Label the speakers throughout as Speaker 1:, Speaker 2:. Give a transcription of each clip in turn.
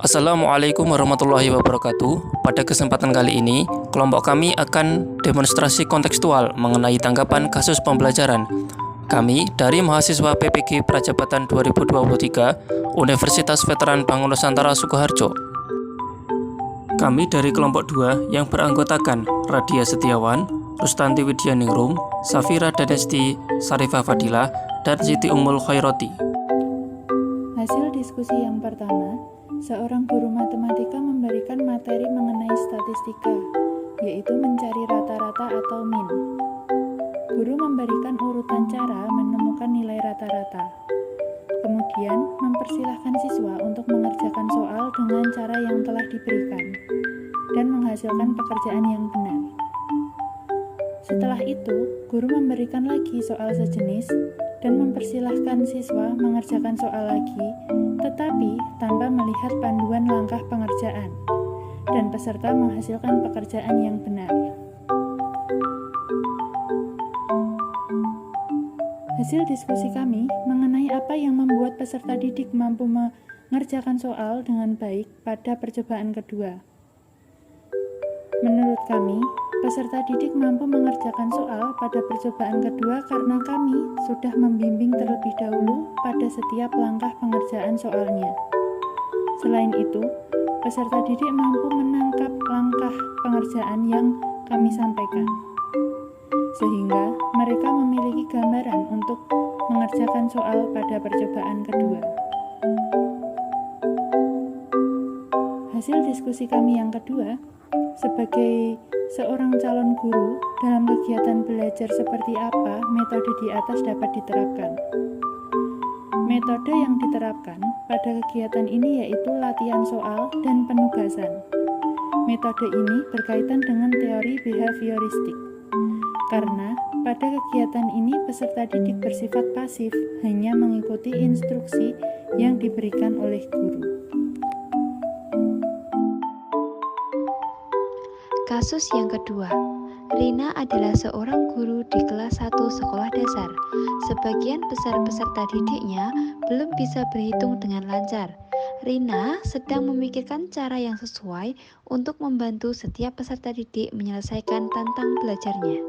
Speaker 1: Assalamualaikum warahmatullahi wabarakatuh. Pada kesempatan kali ini, kelompok kami akan demonstrasi kontekstual mengenai tanggapan kasus pembelajaran. Kami dari mahasiswa PPG Prajabatan 2023 Universitas Veteran Bangun Nusantara Sukoharjo. Kami dari kelompok 2 yang beranggotakan Radia Setiawan, Rustanti Widyaningrum, Safira Danesti, Sarifah Fadilah, dan Siti Ummul Khairoti.
Speaker 2: Hasil diskusi yang pertama, seorang guru matematika memberikan materi mengenai statistika, yaitu mencari rata-rata atau min. Guru memberikan urutan cara menemukan nilai rata-rata. Kemudian, mempersilahkan siswa untuk mengerjakan soal dengan cara yang telah diberikan dan menghasilkan pekerjaan yang benar. Setelah itu, guru memberikan lagi soal sejenis dan mempersilahkan siswa mengerjakan soal lagi, tetapi tanpa melihat panduan langkah pengerjaan, dan peserta menghasilkan pekerjaan yang benar. Hasil diskusi kami mengenai apa yang membuat peserta didik mampu mengerjakan soal dengan baik pada percobaan kedua. Menurut kami, peserta didik mampu mengerjakan soal pada percobaan kedua karena kami sudah membimbing terlebih dahulu pada setiap langkah pengerjaan soalnya. Selain itu, peserta didik mampu menangkap langkah pengerjaan yang kami sampaikan, sehingga mereka memiliki gambaran untuk mengerjakan soal pada percobaan kedua. Hasil diskusi kami yang kedua, sebagai seorang calon guru, dalam kegiatan belajar seperti apa metode di atas dapat diterapkan. Metode yang diterapkan pada kegiatan ini yaitu latihan soal dan penugasan. Metode ini berkaitan dengan teori behavioristik, karena pada kegiatan ini peserta didik bersifat pasif, hanya mengikuti instruksi yang diberikan oleh guru.
Speaker 3: Kasus yang kedua, Rina adalah seorang guru di kelas 1 sekolah dasar. Sebagian besar peserta didiknya belum bisa berhitung dengan lancar. Rina sedang memikirkan cara yang sesuai untuk membantu setiap peserta didik menyelesaikan tantang belajarnya.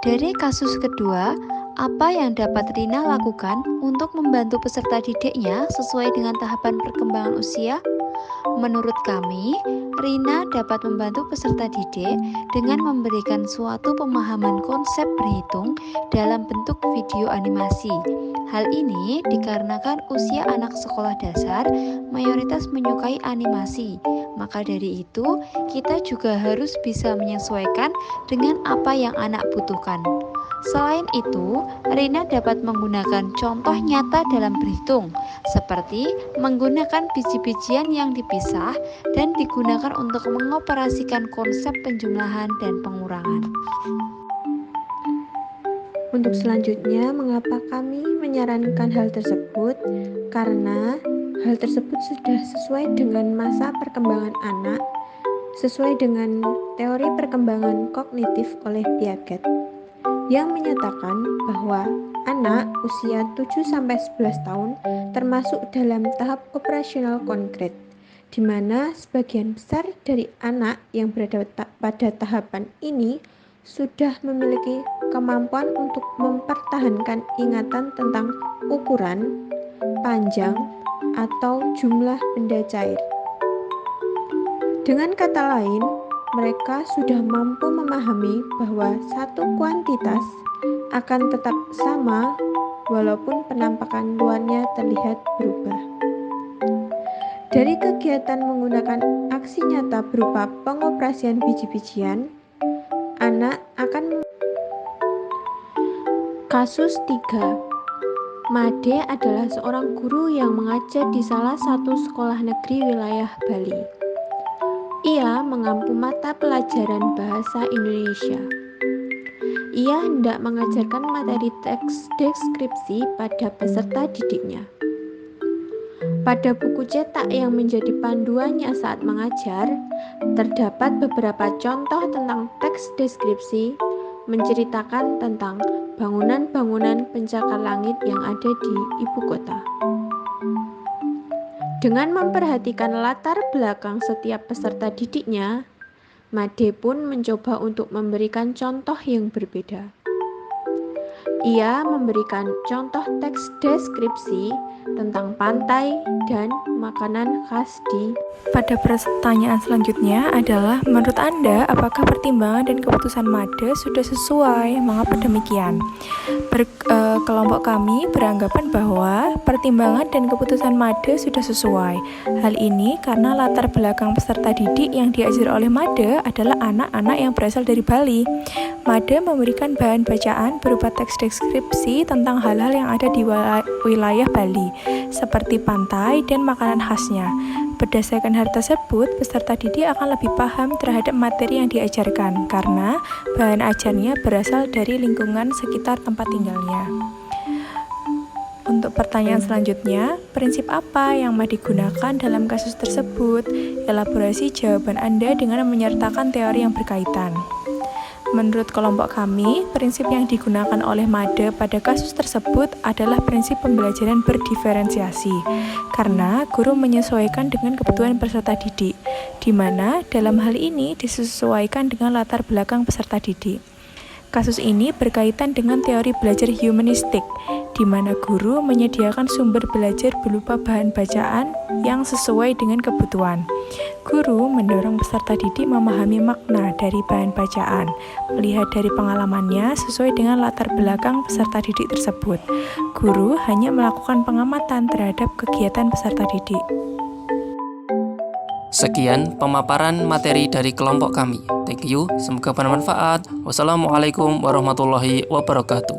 Speaker 3: Dari kasus kedua, apa yang dapat Rina lakukan untuk membantu peserta didiknya sesuai dengan tahapan perkembangan usia? Menurut kami, Rina dapat membantu peserta didik dengan memberikan suatu pemahaman konsep berhitung dalam bentuk video animasi. Hal ini dikarenakan usia anak sekolah dasar mayoritas menyukai animasi. Maka dari itu, kita juga harus bisa menyesuaikan dengan apa yang anak butuhkan. Selain itu, Rina dapat menggunakan contoh nyata dalam berhitung, seperti menggunakan biji-bijian yang dipisah dan digunakan untuk mengoperasikan konsep penjumlahan dan pengurangan.
Speaker 4: Untuk selanjutnya, mengapa kami menyarankan hal tersebut? Karena hal tersebut sudah sesuai dengan masa perkembangan anak, sesuai dengan teori perkembangan kognitif oleh Piaget, yang menyatakan bahwa anak usia 7-11 tahun termasuk dalam tahap operasional konkret, di mana sebagian besar dari anak yang berada pada tahapan ini sudah memiliki kemampuan untuk mempertahankan ingatan tentang ukuran, panjang, atau jumlah benda cair. Dengan kata lain, mereka sudah mampu memahami bahwa satu kuantitas akan tetap sama walaupun penampakan luarnya terlihat berubah. Dari kegiatan menggunakan aksi nyata berupa pengoperasian biji-bijian, anak akan Kasus 3. Made adalah seorang guru yang mengajar di salah satu sekolah negeri wilayah Bali. Ia mengampu mata pelajaran bahasa Indonesia. Ia hendak mengajarkan materi teks deskripsi pada peserta didiknya. Pada buku cetak yang menjadi panduannya saat mengajar, terdapat beberapa contoh tentang teks deskripsi menceritakan tentang bangunan-bangunan pencakar langit yang ada di ibu kota. Dengan memperhatikan latar belakang setiap peserta didiknya, Made pun mencoba untuk memberikan contoh yang berbeda. Ia memberikan contoh teks deskripsi tentang pantai dan makanan khas di.
Speaker 5: Pada pertanyaan selanjutnya adalah, menurut Anda, apakah pertimbangan dan keputusan Made sudah sesuai? Mengapa demikian? Kelompok kami beranggapan bahwa pertimbangan dan keputusan Made sudah sesuai. Hal ini karena latar belakang peserta didik yang diajar oleh Made adalah anak-anak yang berasal dari Bali. Made memberikan bahan bacaan berupa teks deskripsi tentang hal-hal yang ada di wilayah Bali, seperti pantai dan makanan khasnya. Berdasarkan hal tersebut, peserta didik akan lebih paham terhadap materi yang diajarkan karena bahan ajarnya berasal dari lingkungan sekitar tempat tinggalnya. Untuk pertanyaan selanjutnya, prinsip apa yang digunakan dalam kasus tersebut? Elaborasi jawaban Anda dengan menyertakan teori yang berkaitan. Menurut kelompok kami, prinsip yang digunakan oleh Made pada kasus tersebut adalah prinsip pembelajaran berdiferensiasi, karena guru menyesuaikan dengan kebutuhan peserta didik, di mana dalam hal ini disesuaikan dengan latar belakang peserta didik. Kasus ini berkaitan dengan teori belajar humanistik, di mana guru menyediakan sumber belajar berupa bahan bacaan yang sesuai dengan kebutuhan. Guru mendorong peserta didik memahami makna dari bahan bacaan, melihat dari pengalamannya sesuai dengan latar belakang peserta didik tersebut. Guru hanya melakukan pengamatan terhadap kegiatan peserta didik.
Speaker 1: Sekian pemaparan materi dari kelompok kami. Thank you, semoga bermanfaat. Wassalamualaikum warahmatullahi wabarakatuh.